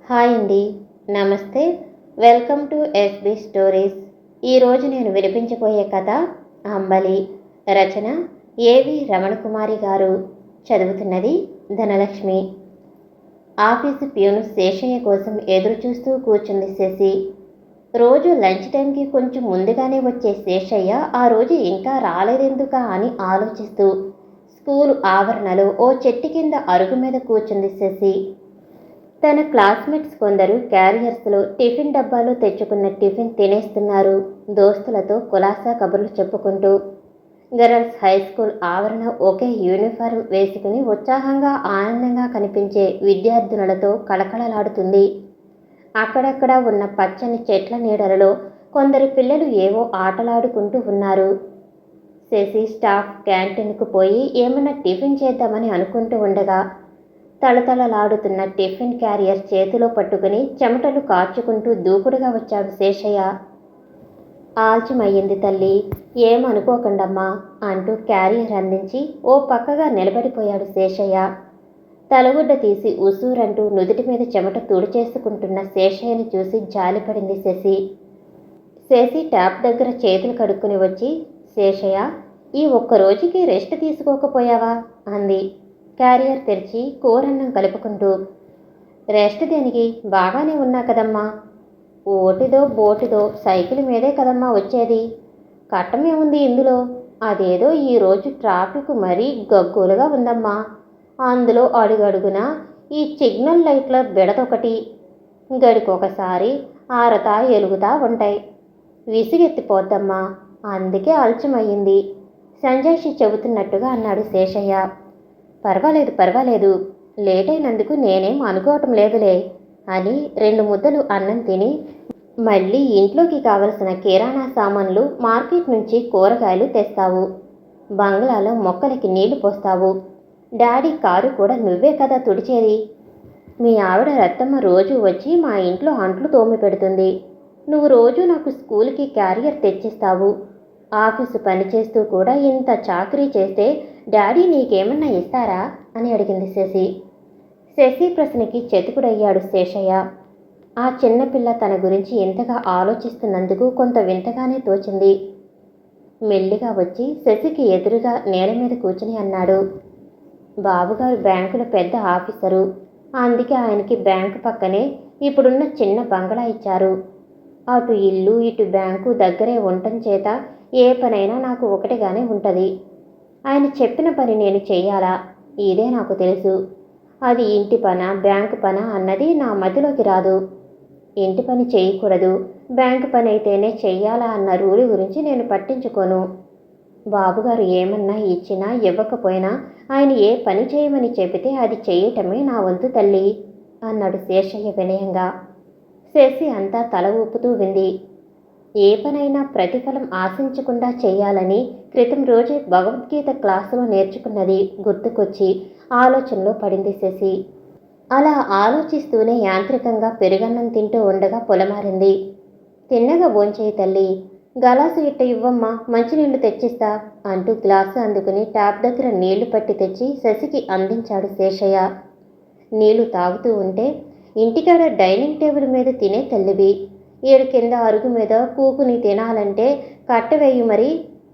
Hi అండి. నమస్తే. Welcome to SB stories. ఈరోజు నేను వినిపించబోయే కథ అంబలి. రచన ఏవి రమణకుమారి గారు. చదువుతున్నది ధనలక్ష్మి. ఆఫీసు ప్యూను శేషయ్య కోసం ఎదురు చూస్తూ కూర్చుంది శశి. రోజు లంచ్ టైంకి కొంచెం ముందుగానే వచ్చే శేషయ్య ఆ రోజు ఇంకా రాలేదెందుకా అని ఆలోచిస్తూ స్కూలు ఆవరణలో ఓ చెట్టు కింద అరుగు మీద కూర్చుంది శశి. తన క్లాస్మేట్స్ కొందరు క్యారియర్స్లో టిఫిన్ డబ్బాలో తెచ్చుకున్న టిఫిన్ తినేస్తున్నారు, దోస్తులతో కులాసా కబుర్లు చెప్పుకుంటూ. గర్ల్స్ హై స్కూల్ ఆవరణ ఒకే యూనిఫారం వేసుకుని ఉత్సాహంగా ఆనందంగా కనిపించే విద్యార్థినులతో కళకళలాడుతుంది. అక్కడక్కడ ఉన్న పచ్చని చెట్ల నీడలలో కొందరు పిల్లలు ఏవో ఆటలాడుకుంటూ ఉన్నారు. శశి స్టాఫ్ క్యాంటీన్కు పోయి ఏమన్నా టిఫిన్ చేద్దామని అనుకుంటూ ఉండగా తళతళలాడుతున్న టిఫిన్ క్యారియర్ చేతిలో పట్టుకుని చెమటలు కార్చుకుంటూ దూకుడుగా వచ్చాడు శేషయ్య. ఆలస్యమయ్యింది తల్లి, ఏమనుకోకండమ్మా అంటూ క్యారియర్ అందించి ఓ పక్కగా నిలబడిపోయాడు శేషయ్య. తలగుడ్డ తీసి ఉసూరంటూ నుదుటి మీద చెమట తుడిచేసుకుంటున్న శేషయ్యని చూసి జాలిపడింది శశి. శశి ట్యాప్ దగ్గర చేతులు కడుక్కుని వచ్చి, శేషయ్య, ఈ ఒక్కరోజుకి రెస్ట్ తీసుకోకపోయావా అంది క్యారియర్ తెరిచి కూరన్నం కలుపుకుంటూ. రెస్ట్ దేనికి, బాగానే ఉన్నా కదమ్మా. ఓటిదో బోటిదో సైకిల్ మీదే కదమ్మా వచ్చేది, కట్టమేముంది ఇందులో. అదేదో ఈరోజు ట్రాఫిక్ మరీ గగ్గోలుగా ఉందమ్మా. అందులో అడుగడుగునా ఈ సిగ్నల్ లైట్ల బెడదొకటి, గడికొకసారి ఆరతా ఎలుగుతా ఉంటాయి. విసుగెత్తిపోద్దమ్మా, అందుకే ఆలస్యమయ్యింది సంజయ్షి చెబుతున్నట్టుగా అన్నాడు శేషయ్య. పర్వాలేదు, లేట్ అయినందుకు నేనేం అనుకోవటం లేదులే అని 2 ముద్దలు అన్నం తిని మళ్ళీ ఇంట్లోకి కావలసిన కిరాణా సామాన్లు, మార్కెట్ నుంచి కూరగాయలు తెస్తావు, బంగ్లాలో మొక్కలకి నీళ్లు పోస్తావు, డాడీ కారు కూడా నువ్వే కదా తుడిచేది. మీ ఆవిడ రత్తమ్మ రోజు వచ్చి మా ఇంట్లో అంట్లు తోమి పెడుతుంది. నువ్వు రోజు నాకు స్కూల్కి క్యారియర్ తెచ్చిస్తావు. ఆఫీసు పనిచేస్తూ కూడా ఇంత చాకరీ చేస్తే డాడీ నీకేమన్నా ఇస్తారా అని అడిగింది శశి. శశి ప్రశ్నకి చతికుడయ్యాడు శేషయ్య. ఆ చిన్నపిల్ల తన గురించి ఇంతగా ఆలోచిస్తున్నందుకు కొంత వింతగానే తోచింది. మెల్లిగా వచ్చి శశికి ఎదురుగా నేల మీద కూర్చుని అన్నాడు, బాబుగారు బ్యాంకులో పెద్ద ఆఫీసరు, అందుకే ఆయనకి బ్యాంకు పక్కనే ఇప్పుడున్న చిన్న బంగళా ఇచ్చారు. అటు ఇల్లు ఇటు బ్యాంకు దగ్గరే ఉండటం చేత ఏ పనైనా నాకు ఒకటిగానే ఉంటుంది. ఆయన చెప్పిన పని నేను చెయ్యాలా, ఇదే నాకు తెలుసు. అది ఇంటి పనా బ్యాంకు పనా అన్నది నా మధ్యలోకి రాదు. ఇంటి పని చేయకూడదు, బ్యాంకు పని అయితేనే చెయ్యాలా అన్న రూలు గురించి నేను పట్టించుకోను. బాబుగారు ఏమన్నా ఇచ్చినా ఇవ్వకపోయినా ఆయన ఏ పని చేయమని చెబితే అది చేయటమే నా వంతు తల్లి అన్నాడు శేషయ్య వినయంగా. శశి అంతా తల ఊపుతూ వింది. ఏ పనైనా ప్రతిఫలం ఆశించకుండా చేయాలని క్రితం రోజే భగవద్గీత క్లాసులో నేర్చుకున్నది గుర్తుకొచ్చి ఆలోచనలో పడింది శశి. అలా ఆలోచిస్తూనే యాంత్రికంగా పెరుగన్నం తింటూ ఉండగా పొలమారింది. తిన్నగా భోంచేయి తల్లి, గలాసు ఇట్ట ఇవ్వమ్మా, మంచినీళ్లు తెచ్చిస్తా అంటూ గ్లాసు అందుకుని ట్యాప్ దగ్గర నీళ్లు పట్టి తెచ్చి శశికి అందించాడు శేషయ్య. నీళ్లు తాగుతూ ఉంటే, ఇంటికాడ డైనింగ్ టేబుల్ మీద తినే తల్లివి, ఏడు కింద అరుగు మీద కూకుని తినాలంటే కట్టవేయు మరి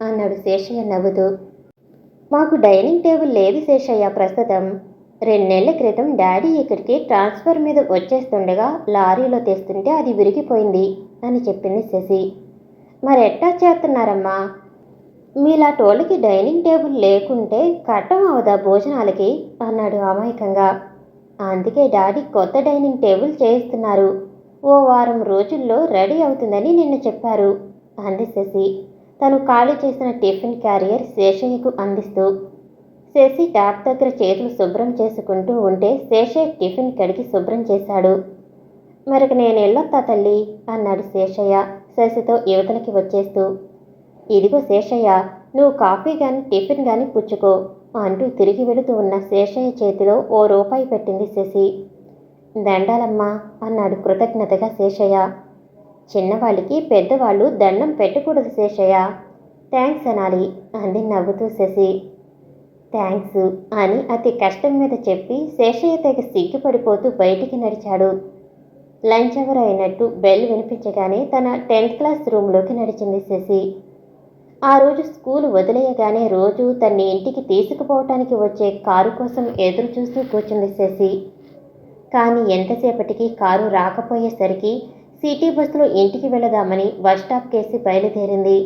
అన్నాడు శేషయ్య నవ్వుతూ. మాకు డైనింగ్ టేబుల్ లేదు శేషయ్య ప్రస్తుతం. 2 నెలల క్రితం డాడీ ఇక్కడికి ట్రాన్స్ఫర్ మీద వచ్చేస్తుండగా లారీలో తెస్తుంటే అది విరిగిపోయింది అని చెప్పింది శశి. మరెట్టా చేస్తున్నారమ్మా, మీలాటోళ్ళకి డైనింగ్ టేబుల్ లేకుంటే కట్టం అవదా భోజనాలకి అన్నాడు అమాయకంగా. అందుకే డాడీ కొత్త డైనింగ్ టేబుల్ చేయిస్తున్నారు, ఓ వారం రోజుల్లో రెడీ అవుతుందని నిన్న చెప్పారు అంది శశి తను ఖాళీ చేసిన టిఫిన్ క్యారియర్ శేషయ్యకు అందిస్తూ. శశి ట్యాప్ దగ్గర చేతులు శుభ్రం చేసుకుంటూ ఉంటే శేషయ్య టిఫిన్ కడిగి శుభ్రం చేశాడు. మరికి నేను వెళ్ళొత్తా తల్లి అన్నాడు శేషయ్య శశితో యువతలకి వచ్చేస్తూ. ఇదిగో శేషయ్య, నువ్వు కాఫీ కానీ టిఫిన్ కానీ పుచ్చుకో అంటూ తిరిగి వెళుతూ ఉన్న శేషయ్య చేతిలో ₹1 పెట్టింది శశి. దండాలమ్మా అన్నాడు కృతజ్ఞతగా శేషయ్య. చిన్నవాళ్ళకి పెద్దవాళ్ళు దండం పెట్టకూడదు శేషయ్య, థ్యాంక్స్ అనాలి అంది నవ్వుతూ శశి. థ్యాంక్స్ అని అతి కష్టం మీద చెప్పి శేషయ్య తెగ సిగ్గుపడిపోతూ బయటికి నడిచాడు. లంచ్ అవర్ అయినట్టు బెల్ వినిపించగానే తన 10th క్లాస్ రూమ్లోకి నడిచింది శశి. ఆ రోజు స్కూల్ వదిలేయగానే రోజు తన్ని ఇంటికి తీసుకుపోవటానికి వచ్చే కారు కోసం ఎదురు చూస్తూ కూర్చుంది శశి. కానీ ఎంతసేపటికి కారు రాకపోయేసరికి సిటీ బస్సులో ఇంటికి వెళదామని బస్టాప్ కేసి బయలుదేరింది.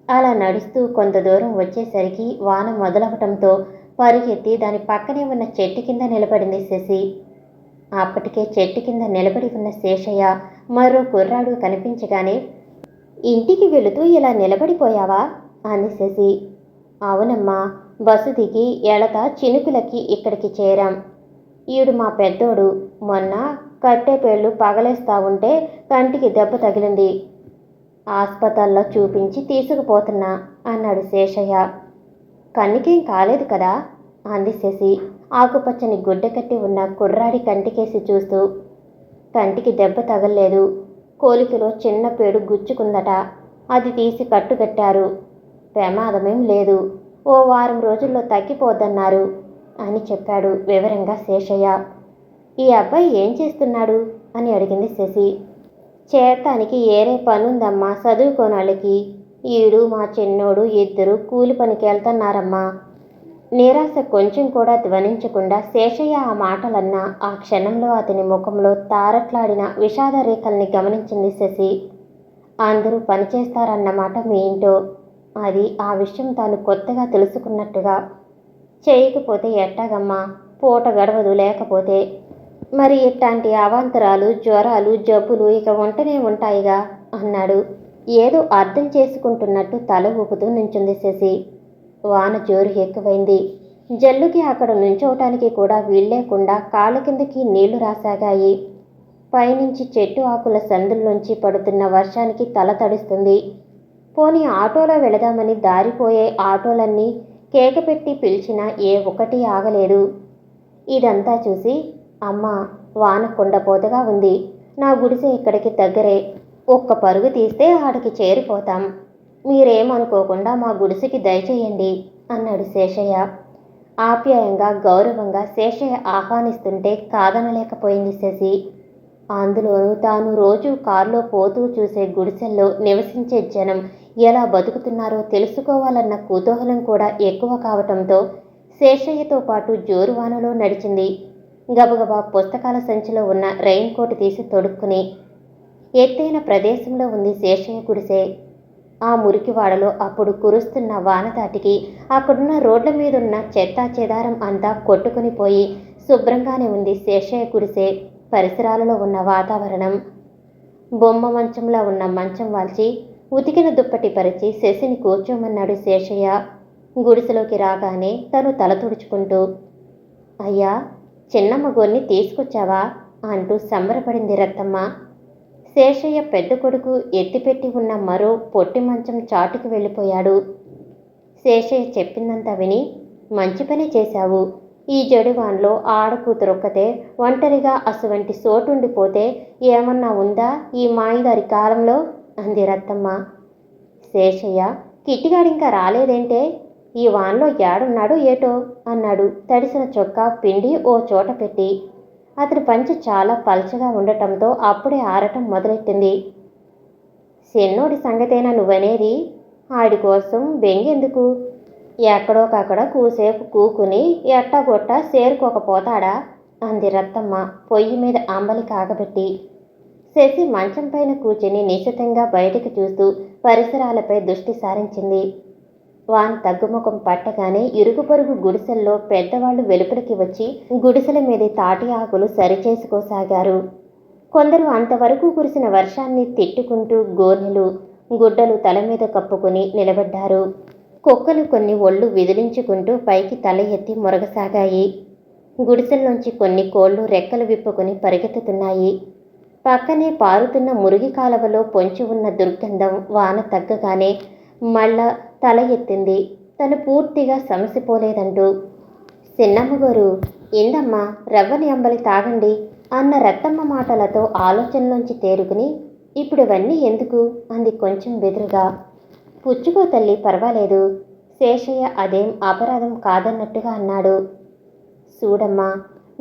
అలా నడుస్తూ కొంత దూరం వచ్చేసరికి వాన మొదలవటంతో పరుగెత్తి దాని పక్కనే ఉన్న చెట్టు కింద నిలబడింది శశి. అప్పటికే చెట్టు కింద నిలబడి ఉన్న శేషయ్య మరో కుర్రాడు కనిపించగానే, ఇంటికి వెళుతూ ఇలా నిలబడిపోయావా అంది శశి. అవునమ్మా, బస్సు దిగి ఎళతా చినుకులకి ఇక్కడికి చేరాం. ఈడు మా పెద్దోడు. మొన్న కట్టెపేళ్ళు పగలేస్తా ఉంటే కంటికి దెబ్బ తగిలింది. హాస్పిటల్లో చూపించి తీసుకుపోతున్నా అన్నాడు శేషయ్య. కన్నుకేం కాలేదు కదా అంది శశి ఆకుపచ్చని గుడ్డ కట్టి ఉన్న కుర్రాడి కంటికేసి చూస్తూ. కంటికి దెబ్బ తగల్లేదు. కోలికలో చిన్న పేడు గుచ్చుకుందట. అది తీసి కట్టుకట్టారు. ప్రమాదమేం లేదు. ఓ వారం రోజుల్లో తగ్గిపోద్దన్నారు అని చెప్పాడు వివరంగా శేషయ్య. ఈ అబ్బాయి ఏం చేస్తున్నాడు అని అడిగింది శశి. చేతానికి ఏరే పనుందమ్మా చదువుకోనాళ్ళకి. ఈడు మా చిన్నోడు ఇద్దరు కూలి పనికి వెళ్తున్నారమ్మా. నిరాశ కొంచెం కూడా ధ్వనించకుండా శేషయ్య ఆ మాటలన్నా ఆ క్షణంలో అతని ముఖంలో తారట్లాడిన విషాద రేఖల్ని గమనించింది శశి. అందరూ పనిచేస్తారన్నమాట మీ ఇంటో. అది ఆ విషయం తాను కొత్తగా తెలుసుకున్నట్టుగా. చేయకపోతే ఎట్టాగమ్మా, పూట గడవదు లేకపోతే. మరి ఇట్లాంటి అవాంతరాలు జ్వరాలు జబ్బులు ఇక ఉంటనే ఉంటాయిగా అన్నాడు. ఏదో అర్థం చేసుకుంటున్నట్టు తల ఊపుతూ నుంచుంది శశి. వాన జోరు ఎక్కువైంది. జల్లుకి అక్కడ నుంచోవటానికి కూడా వీల్లేకుండా కాళ్ళ కిందకి నీళ్లు రాసాగాయి. పైనుంచి చెట్టు ఆకుల సందుల్లోంచి పడుతున్న వర్షానికి తల తడుస్తుంది. పోనీ ఆటోలో వెళదామని దారిపోయే ఆటోలన్నీ కేకపెట్టి పిలిచినా ఏ ఒక్కటి ఆగలేదు. ఇదంతా చూసి, అమ్మా, వాన కుండపోతగా ఉంది. నా గుడిసె ఇక్కడికి దగ్గరే. ఒక్క పరుగు తీస్తే ఆడికి చేరిపోతాం. మీరేమనుకోకుండా మా గుడిసెకి దయచేయండి అన్నాడు శేషయ్య. ఆప్యాయంగా గౌరవంగా శేషయ్య ఆహ్వానిస్తుంటే కాదనలేకపోయింది శశి. అందులోనూ తాను రోజు కారులో పోతూ చూసే గుడిసెల్లో నివసించే జనం ఎలా బతుకుతున్నారో తెలుసుకోవాలన్న కుతూహలం కూడా ఎక్కువ కావటంతో శేషయ్యతో పాటు జోరువానలో నడిచింది. గబగబా పుస్తకాల సంచిలో ఉన్న రెయిన్ కోట్ తీసి తొడుక్కుని. ఎత్తైన ప్రదేశంలో ఉంది శేషయ్య గుడిసె. ఆ మురికివాడలో అప్పుడు కురుస్తున్న వానదాటికి అక్కడున్న రోడ్ల మీదున్న చెత్తా చెదారం అంతా కొట్టుకుని పోయి శుభ్రంగానే ఉంది శేషయ్య గుడిసె. పరిసరాలలో ఉన్న వాతావరణం. బొమ్మ మంచంలా ఉన్న మంచం వాల్చి ఉతికిన దుప్పటి పరిచి శశిని కూర్చోమన్నాడు శేషయ్య. గుడిసెలోకి రాగానే తను తల తుడుచుకుంటూ, అయ్యా, చిన్నమ్మ గొన్ని తీసుకొచ్చావా అంటూ సంబరపడింది రత్తమ్మ. శేషయ్య పెద్ద కొడుకు ఎత్తిపెట్టి ఉన్న మరో పొట్టి మంచం చాటుకు వెళ్ళిపోయాడు. శేషయ్య చెప్పిందంతా విని, మంచి పని చేశావు. ఈ జడివాన్లో ఆడకూతురొక్కతే ఒంటరిగా అసువంటి సోటుండిపోతే ఏమన్నా ఉందా ఈ మాయిదారి కాలంలో అంది రత్తమ్మ. శేషయ్య, కిట్టిగాడింకా రాలేదేంటే? ఈ వాన్లో ఏడున్నాడో ఏటో అన్నాడు తడిసిన చొక్కా పిండి ఓ చోట పెట్టి. అతని పంచె చాలా పల్చగా ఉండటంతో అప్పుడే ఆరటం మొదలెట్టింది. చిన్నోడి సంగతేనా నువ్వనేది? ఆడి కోసం బెంగెందుకు? ఎక్కడోకక్కడ కూసేపు కూకుని ఎట్టగొట్ట సేరుకోకపోతాడా అంది రత్తమ్మ పొయ్యి మీద అంబలి కాగబెట్టి. శశి మంచం పైన కూర్చుని నిశితంగా బయటికి చూస్తూ పరిసరాలపై దృష్టి సారించింది. వాన్ తగ్గుముఖం పట్టగానే ఇరుగు పొరుగు గుడిసెల్లో పెద్దవాళ్లు వెలుపలికి వచ్చి గుడిసెల మీద తాటి ఆకులు సరిచేసుకోసాగారు. కొందరు అంతవరకు కురిసిన వర్షాన్ని తిట్టుకుంటూ గోనెలు గుడ్డలు తల మీద కప్పుకుని నిలబడ్డారు. కుక్కలు కొన్ని ఒళ్ళు విదిలించుకుంటూ పైకి తల ఎత్తి మొరగసాగాయి. గుడిసెల్లోంచి కొన్ని కోళ్లు రెక్కలు విప్పుకుని పరిగెత్తుతున్నాయి. పక్కనే పారుతున్న మురిగి కాలవలో పొంచి ఉన్న దుర్గంధం వాన తగ్గగానే మళ్ళా తల ఎత్తింది. తను పూర్తిగా సమసిపోలేదంటూ. చిన్నమ్మగారు, ఇందమ్మా, రవ్వని అంబలి తాగండి అన్న రత్తమ్మ మాటలతో ఆలోచనలోంచి తేరుకుని, ఇప్పుడు ఇవన్నీ ఎందుకు అంది కొంచెం బెదురుగా. పుచ్చుకో తల్లి, పర్వాలేదు. శేషయ్య అదేం అపరాధం కాదన్నట్టుగా అన్నాడు. చూడమ్మా,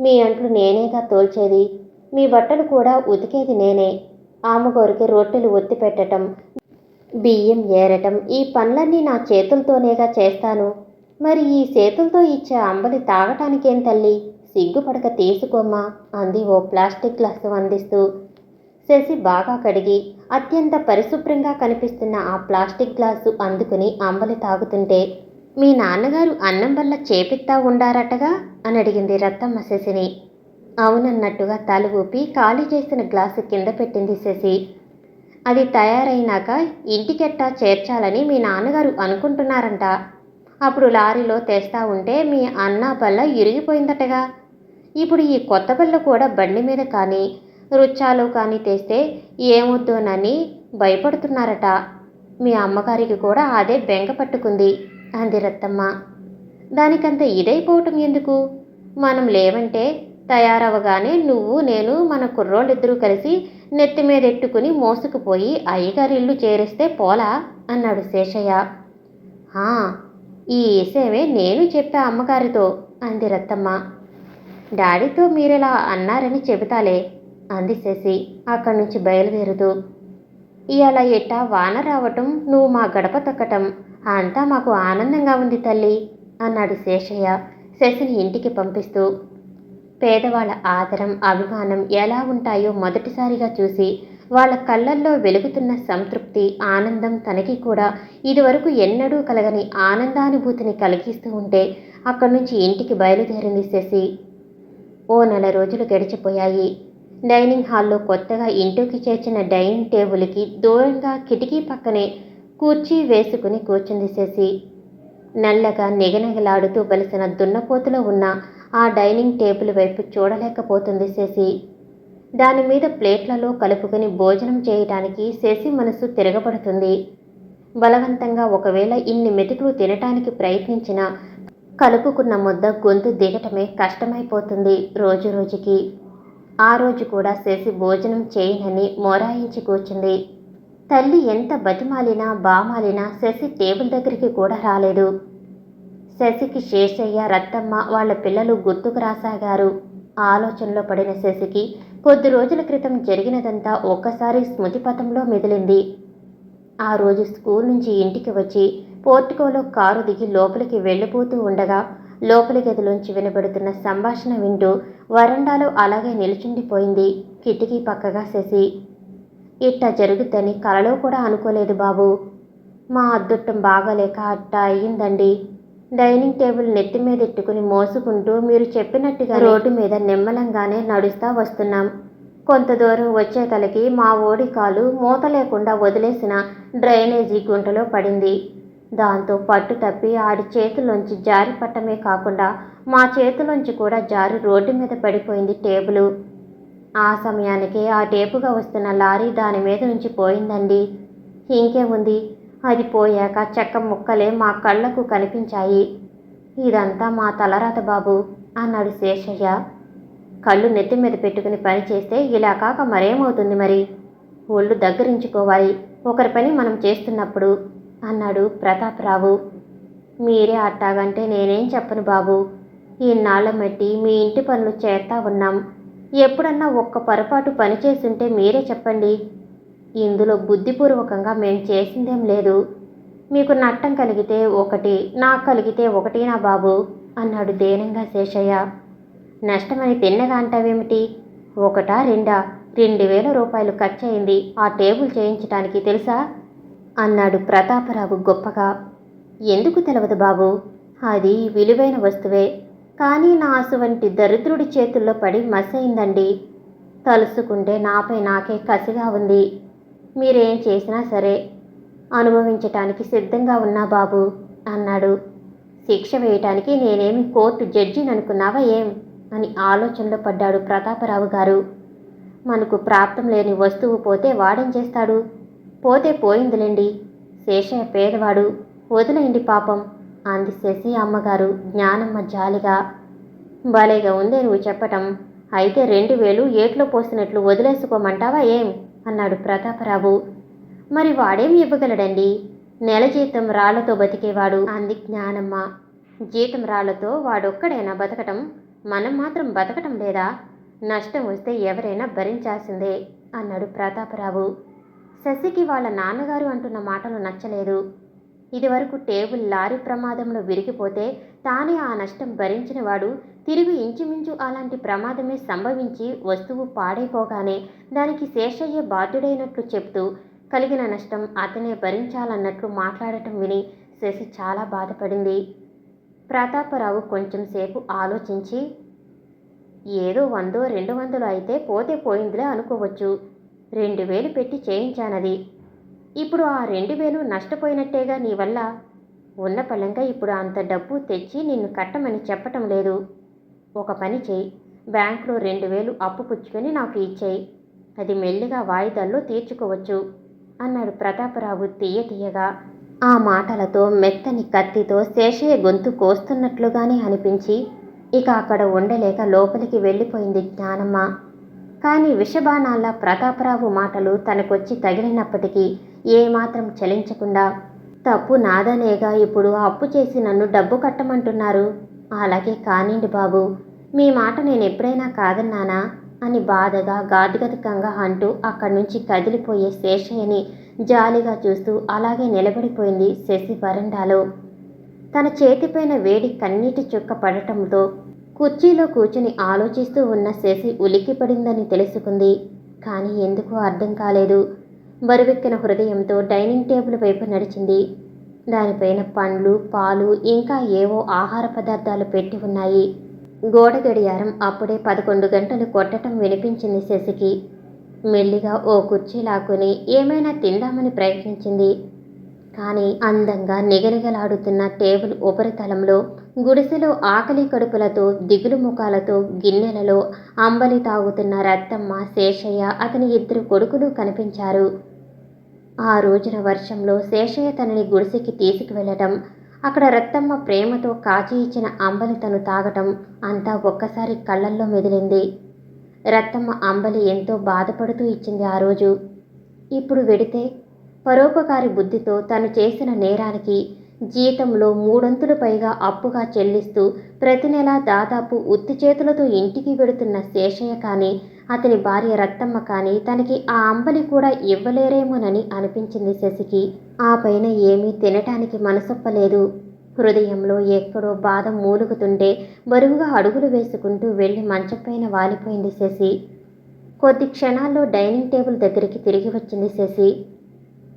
మీ అంట్లు నేనేగా తోల్చేది. మీ బట్టలు కూడా ఉతికేది నేనే. ఆమెగోరికి రొట్టెలు ఒత్తి పెట్టటం, బియ్యం ఏరటం, ఈ పనులన్నీ నా చేతులతోనేగా చేస్తాను. మరి ఈ చేతులతో ఇచ్చే అంబలి తాగటానికేం తల్లి, సిగ్గుపడక తీసుకోమ్మా అంది ఓ ప్లాస్టిక్ గ్లాసు అందిస్తూ. శశి బాగా కడిగి అత్యంత పరిశుభ్రంగా కనిపిస్తున్న ఆ ప్లాస్టిక్ గ్లాసు అందుకుని అంబలి తాగుతుంటే, మీ నాన్నగారు అన్నం వల్ల చేపిస్తా ఉండారటగా అని అడిగింది రత్తమ్మ శశిని. అవునన్నట్టుగా తల ఊపి ఖాళీ చేసిన గ్లాసు కింద పెట్టింది శశి. అది తయారైనాక ఇంటికెట్టా చేర్చాలని మీ నాన్నగారు అనుకుంటున్నారంట. అప్పుడు లారీలో తెస్తా ఉంటే మీ అన్న బల్ల ఇరిగిపోయిందటగా. ఇప్పుడు ఈ కొత్త బల్ల కూడా బండి మీద కానీ రుచ్చాలు కానీ తెస్తే ఏమొద్దోనని భయపడుతున్నారట. మీ అమ్మగారికి కూడా అదే బెంగ పట్టుకుంది అంది రత్తమ్మ. దానికంత ఇదైపోవటం ఎందుకు? మనం లేవంటే తయారవగానే నువ్వు నేను మన కుర్రోళ్ళిద్దరూ కలిసి నెత్తి మీదెట్టుకుని మోసుకుపోయి అయ్యగారి ఇల్లు చేరేస్తే పోలా అన్నాడు శేషయ్య. ఈ విషయమే నేను చెప్పా అమ్మగారితో అంది రత్తమ్మ. డాడీతో మీరెలా అన్నారని చెబుతాలే అంది శశి అక్కడి నుంచి బయలుదేరుతూ. ఇవాళ ఎట్టా వాన రావటం, నువ్వు మా గడప తొక్కటం అంతా మాకు ఆనందంగా ఉంది తల్లి అన్నాడు శేషయ్య శశిని ఇంటికి పంపిస్తూ. పేదవాళ్ళ ఆదరం, అభిమానం ఎలా ఉంటాయో మొదటిసారిగా చూసి వాళ్ళ కళ్ళల్లో వెలుగుతున్న సంతృప్తి, ఆనందం తనకి కూడా ఇదివరకు ఎన్నడూ కలగని ఆనందానుభూతిని కలిగిస్తూ ఉంటే అక్కడి నుంచి ఇంటికి బయలుదేరింది శశి. ఓ నెల రోజులు గడిచిపోయాయి. డైనింగ్ హాల్లో కొత్తగా ఇంటికి చేర్చిన డైనింగ్ టేబుల్కి దూరంగా కిటికీ పక్కనే కుర్చీ వేసుకుని కూర్చుంది శశి. నల్లగా నిగనిగలాడుతూ బలిసిన దున్నపోతులో ఉన్న ఆ డైనింగ్ టేబుల్ వైపు చూడలేకపోతుంది శశి. దాని మీద ప్లేట్లలో కలుపుకొని భోజనం చేయటానికి శశి మనసు తిరగబడుతుంది. బలవంతంగా ఒకవేళ ఇన్ని మెతుకులు తినటానికి ప్రయత్నించినా కలుపుకున్న ముద్ద గొంతు దిగటమే కష్టమైపోతుంది రోజు రోజుకి. ఆ రోజు కూడా శశి భోజనం చేయనని మొరాయించి కూర్చుంది. తల్లి ఎంత బతిమాలినా బామాలినా శశి టేబుల్ దగ్గరికి కూడా రాలేదు. శశికి శేషయ్య, రత్తమ్మ వాళ్ళ పిల్లలు గుర్తుకు రాసాగారు. ఆలోచనలో పడిన శశికి కొద్ది రోజుల క్రితం జరిగినదంతా ఒక్కసారి స్మృతిపథంలో మెదిలింది. ఆ రోజు స్కూల్ నుంచి ఇంటికి వచ్చి పోర్టికోలో కారు దిగి లోపలికి వెళ్ళిపోతూ ఉండగా లోపలి గదిలోంచి వినబడుతున్న సంభాషణ వింటూ వరండాలో అలాగే నిల్చుండిపోయింది కిటికీ పక్కగా శశి. ఇట్టా జరుగుద్దని కలలో కూడా అనుకోలేదు బాబు. మా అదృష్టం బాగాలేక అట్టా అయ్యిందండి. డైనింగ్ టేబుల్ నెత్తి మీద ఎట్టుకుని మోసుకుంటూ మీరు చెప్పినట్టుగా రోడ్డు మీద నిమ్మలంగానే నడుస్తా వస్తున్నాం. కొంత దూరం వచ్చే తలకి మా ఓడి కాలు మూత లేకుండా వదిలేసిన డ్రైనేజీ గుంటలో పడింది. దాంతో పట్టు తప్పి ఆడి చేతుల్లోంచి జారి పట్టమే కాకుండా మా చేతులోంచి కూడా జారి రోడ్డు మీద పడిపోయింది టేబులు. ఆ సమయానికే ఆ టేపుగా వస్తున్న లారీ దాని మీద నుంచి పోయిందండి. ఇంకేముంది, అది పోయాక చెక్క ముక్కలే మా కళ్ళకు కనిపించాయి. ఇదంతా మా తలరాత బాబు అన్నాడు శేషయ్య. కళ్ళు నెత్తి మీద పెట్టుకుని పని చేస్తే ఇలా కాక మరేమవుతుంది మరి? ఒళ్ళు దగ్గరించుకోవాలి ఒకరి పని మనం చేస్తున్నప్పుడు అన్నాడు ప్రతాపరావు. మీరే అట్టాగంటే నేనేం చెప్పను బాబు. ఇన్నాళ్ల మట్టి మీ ఇంటి పనులు చేస్తా ఉన్నాం. ఎప్పుడన్నా ఒక్క పొరపాటు పని చేస్తుంటే మీరే చెప్పండి. ఇందులో బుద్ధిపూర్వకంగా మేం చేసిందేం లేదు. మీకు నట్టం కలిగితే ఒకటి, నాకు కలిగితే ఒకటినా బాబు అన్నాడు దీనంగా శేషయ్య. నష్టమని తిన్నగా అంటావేమిటి? ఒకటా రెండా? 2000 రూపాయలు ఖర్చయింది ఆ టేబుల్ చేయించటానికి తెలుసా అన్నాడు ప్రతాపరావు గొప్పగా. ఎందుకు తెలవదు బాబు, అది విలువైన వస్తువే. కానీ నా అసువంటి దరిద్రుడి చేతుల్లో పడి మసయిందండి. తలుసుకుంటే నాపై నాకే కసిగా ఉంది. మీరేం చేసినా సరే అనుభవించటానికి సిద్ధంగా ఉన్నా బాబు అన్నాడు. శిక్ష వేయటానికి నేనేమి కోర్టు జడ్జిని అనుకున్నావా ఏం అని ఆలోచనలో పడ్డాడు ప్రతాపరావు గారు. మనకు ప్రాప్తం లేని వస్తువు పోతే వాడేం చేస్తాడు? పోతే పోయిందిలేండి. శేషయ్య పేదవాడు, వదిలేయండి పాపం అంది శశి అమ్మగారు జ్ఞానమ్మ జాలిగా. భలేగా ఉందే నువ్వు చెప్పటం. అయితే 2000 ఏట్లో పోసినట్లు వదిలేసుకోమంటావా ఏం అన్నాడు ప్రతాపరావు. మరి వాడేం ఇవ్వగలడండి? నెల జీతం రాళ్లతో బతికేవాడు అంది జ్ఞానమ్మ. జీతం రాళ్లతో వాడొక్కడైనా బతకటం, మనం మాత్రం బతకటం లేదా? నష్టం వస్తే ఎవరైనా భరించాల్సిందే అన్నాడు ప్రతాపరావు. శశికి వాళ్ళ నాన్నగారు అంటున్న మాటలు నచ్చలేదు. ఇదివరకు టేబుల్ లారీ ప్రమాదంలో విరిగిపోతే తానే ఆ నష్టం భరించినవాడు తిరిగి ఇంచుమించు అలాంటి ప్రమాదమే సంభవించి వస్తువు పాడైపోగానే దానికి శేషయ్య బాధ్యుడైనట్లు చెప్తూ కలిగిన నష్టం అతనే భరించాలన్నట్లు మాట్లాడటం విని శశి చాలా బాధపడింది. ప్రతాపరావు కొంచెం సేపు ఆలోచించి, ఏదో 100-200 అయితే పోతే పోయిందిలే అనుకోవచ్చు. 2000 పెట్టి చేయించానది. ఇప్పుడు ఆ 2000 నష్టపోయినట్టేగా నీ వల్ల. ఉన్న పళంగా ఇప్పుడు అంత డబ్బు తెచ్చి నిన్ను కట్టమని చెప్పటం లేదు. ఒక పని చేయి, బ్యాంకులో 2000 అప్పు పుచ్చుకొని నాకు ఇచ్చేయి. అది మెల్లిగా వాయిదాల్లో తీర్చుకోవచ్చు అన్నాడు ప్రతాపరావు తీయగా. ఆ మాటలతో మెత్తని కత్తితో శేషయ్య గొంతు కోస్తున్నట్లుగానే అనిపించి ఇక అక్కడ ఉండలేక లోపలికి వెళ్ళిపోయింది జ్ఞానమ్మ. కానీ విషబాణాల ప్రతాపరావు మాటలు తనకొచ్చి తగిలినప్పటికీ ఏమాత్రం చలించకుండా, తప్పు నాదనేగా ఇప్పుడు అప్పు చేసి నన్ను డబ్బు కట్టమంటున్నారు. అలాగే కానిండి బాబు, మీ మాట నేను ఎప్పుడైనా కాదన్నానా అని బాధగా గాద్గదికంగా అంటూ అక్కడి నుంచి కదిలిపోయే శేషయ్యని జాలిగా చూస్తూ అలాగే నిలబడిపోయింది శశి వరండాలో. తన చేతిపైన వేడి కన్నీటి చుక్క పడటంతో కుర్చీలో కూర్చుని ఆలోచిస్తూ ఉన్న శశి ఉలిక్కిపడిందని తెలుసుకుంది. కానీ ఎందుకో అర్థం కాలేదు. బరువెక్కిన హృదయంతో డైనింగ్ టేబుల్ వైపు నడిచింది. దానిపైన పండ్లు, పాలు, ఇంకా ఏవో ఆహార పదార్థాలు పెట్టి ఉన్నాయి. గోడ గడియారం అప్పుడే 11 గంటలు కొట్టడం వినిపించింది శశికి. మెల్లిగా ఓ కుర్చీ లాక్కుని ఏమైనా తిందామని ప్రయత్నించింది. కానీ అందంగా నిగనిగలాడుతున్న టేబుల్ ఉపరితలంలో గుడిసెలో ఆకలి కడుపులతో దిగులు ముఖాలతో గిన్నెలలో అంబలి తాగుతున్న రత్తమ్మ, శేషయ్య, అతని 2 కొడుకులు కనిపించారు. ఆ రోజున వర్షంలో శేషయ్య తనని గుడిసెకి తీసుకువెళ్ళటం, అక్కడ రత్తమ్మ ప్రేమతో కాచి ఇచ్చిన అంబలి తను తాగటం అంతా ఒక్కసారి కళ్ళల్లో మెదిలింది. రత్తమ్మ అంబలి ఎంతో బాధపడుతూ ఇచ్చింది ఆ రోజు. ఇప్పుడు వెడితే పరోపకారి బుద్ధితో తను చేసిన నేరానికి జీతంలో 3 పైగా అప్పుగా చెల్లిస్తూ ప్రతి నెలా దాదాపు ఉత్తి చేతులతో ఇంటికి వెడుతున్న శేషయ్య కానీ అతని భార్య రత్తమ్మ కానీ తనకి ఆ అంబలి కూడా ఇవ్వలేరేమోనని అనిపించింది శశికి. ఆ పైన ఏమీ తినటానికి మనసొప్పలేదు. హృదయంలో ఎక్కడో బాధ మూలుగుతుంటే బరువుగా అడుగులు వేసుకుంటూ వెళ్ళి మంచంపైన వాలిపోయింది శశి. కొద్ది క్షణాల్లో డైనింగ్ టేబుల్ దగ్గరికి తిరిగి వచ్చింది శశి.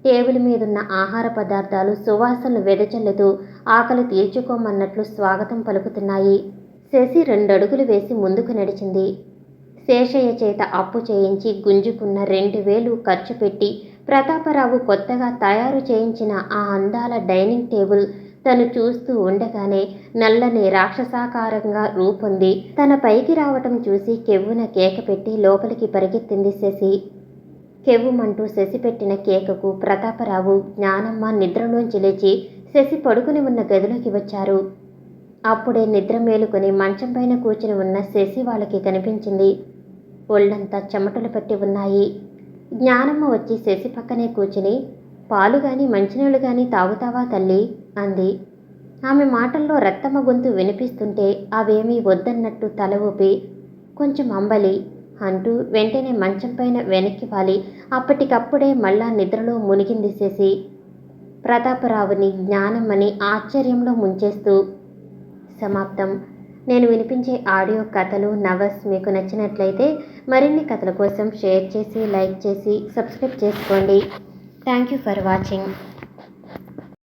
టేబుల్ మీదున్న ఆహార పదార్థాలు సువాసనలు వెదజల్లుతూ ఆకలి తీర్చుకోమన్నట్లు స్వాగతం పలుకుతున్నాయి. శశి 2 అడుగులు వేసి ముందుకు నడిచింది. శేషయ్య చేత అప్పు చేయించి గుంజుకున్న 2000 ఖర్చు పెట్టి ప్రతాపరావు కొత్తగా తయారు చేయించిన ఆ అందాల డైనింగ్ టేబుల్ తను చూస్తూ ఉండగానే నల్లని రాక్షసాకారంగా రూపొంది తన పైకి రావటం చూసి కెవ్వున కేక పెట్టి లోపలికి పరిగెత్తింది శశి. కెవ్వుమంటూ శశి పెట్టిన కేకకు ప్రతాపరావు, జ్ఞానమ్మ నిద్రలోంచి లేచి శశి పడుకుని ఉన్న గదిలోకి వచ్చారు. అప్పుడే నిద్ర మేలుకొని మంచం పైన కూర్చుని ఉన్న శశి వాళ్ళకి కనిపించింది. ఒళ్ళంతా చెమటలు పట్టి ఉన్నాయి. జ్ఞానమ్మ వచ్చి శశి పక్కనే కూర్చుని, పాలు గాని మంచినీళ్ళు గాని తాగుతావా తల్లి అంది. ఆమె మాటల్లో రత్తమ్మ గొంతు వినిపిస్తుంటే అవేమీ వద్దన్నట్టు తల ఊపి, కొంచెం అంబలి అంటూ వెంటనే మంచం పైన వెనక్కి వాలి అప్పటికప్పుడే మళ్ళా నిద్రలో మునిగింది శశి. ప్రతాపరావుని, జ్ఞానమ్మని ఆశ్చర్యంలో ముంచేస్తూ. సమాప్తం. నేను వినిపించే ఆడియో కథలు, నవల్స్ మీకు నచ్చినట్లయితే మరిన్ని కథల కోసం షేర్ చేసి, లైక్ చేసి, సబ్స్క్రైబ్ చేసుకోండి. Thank you for watching.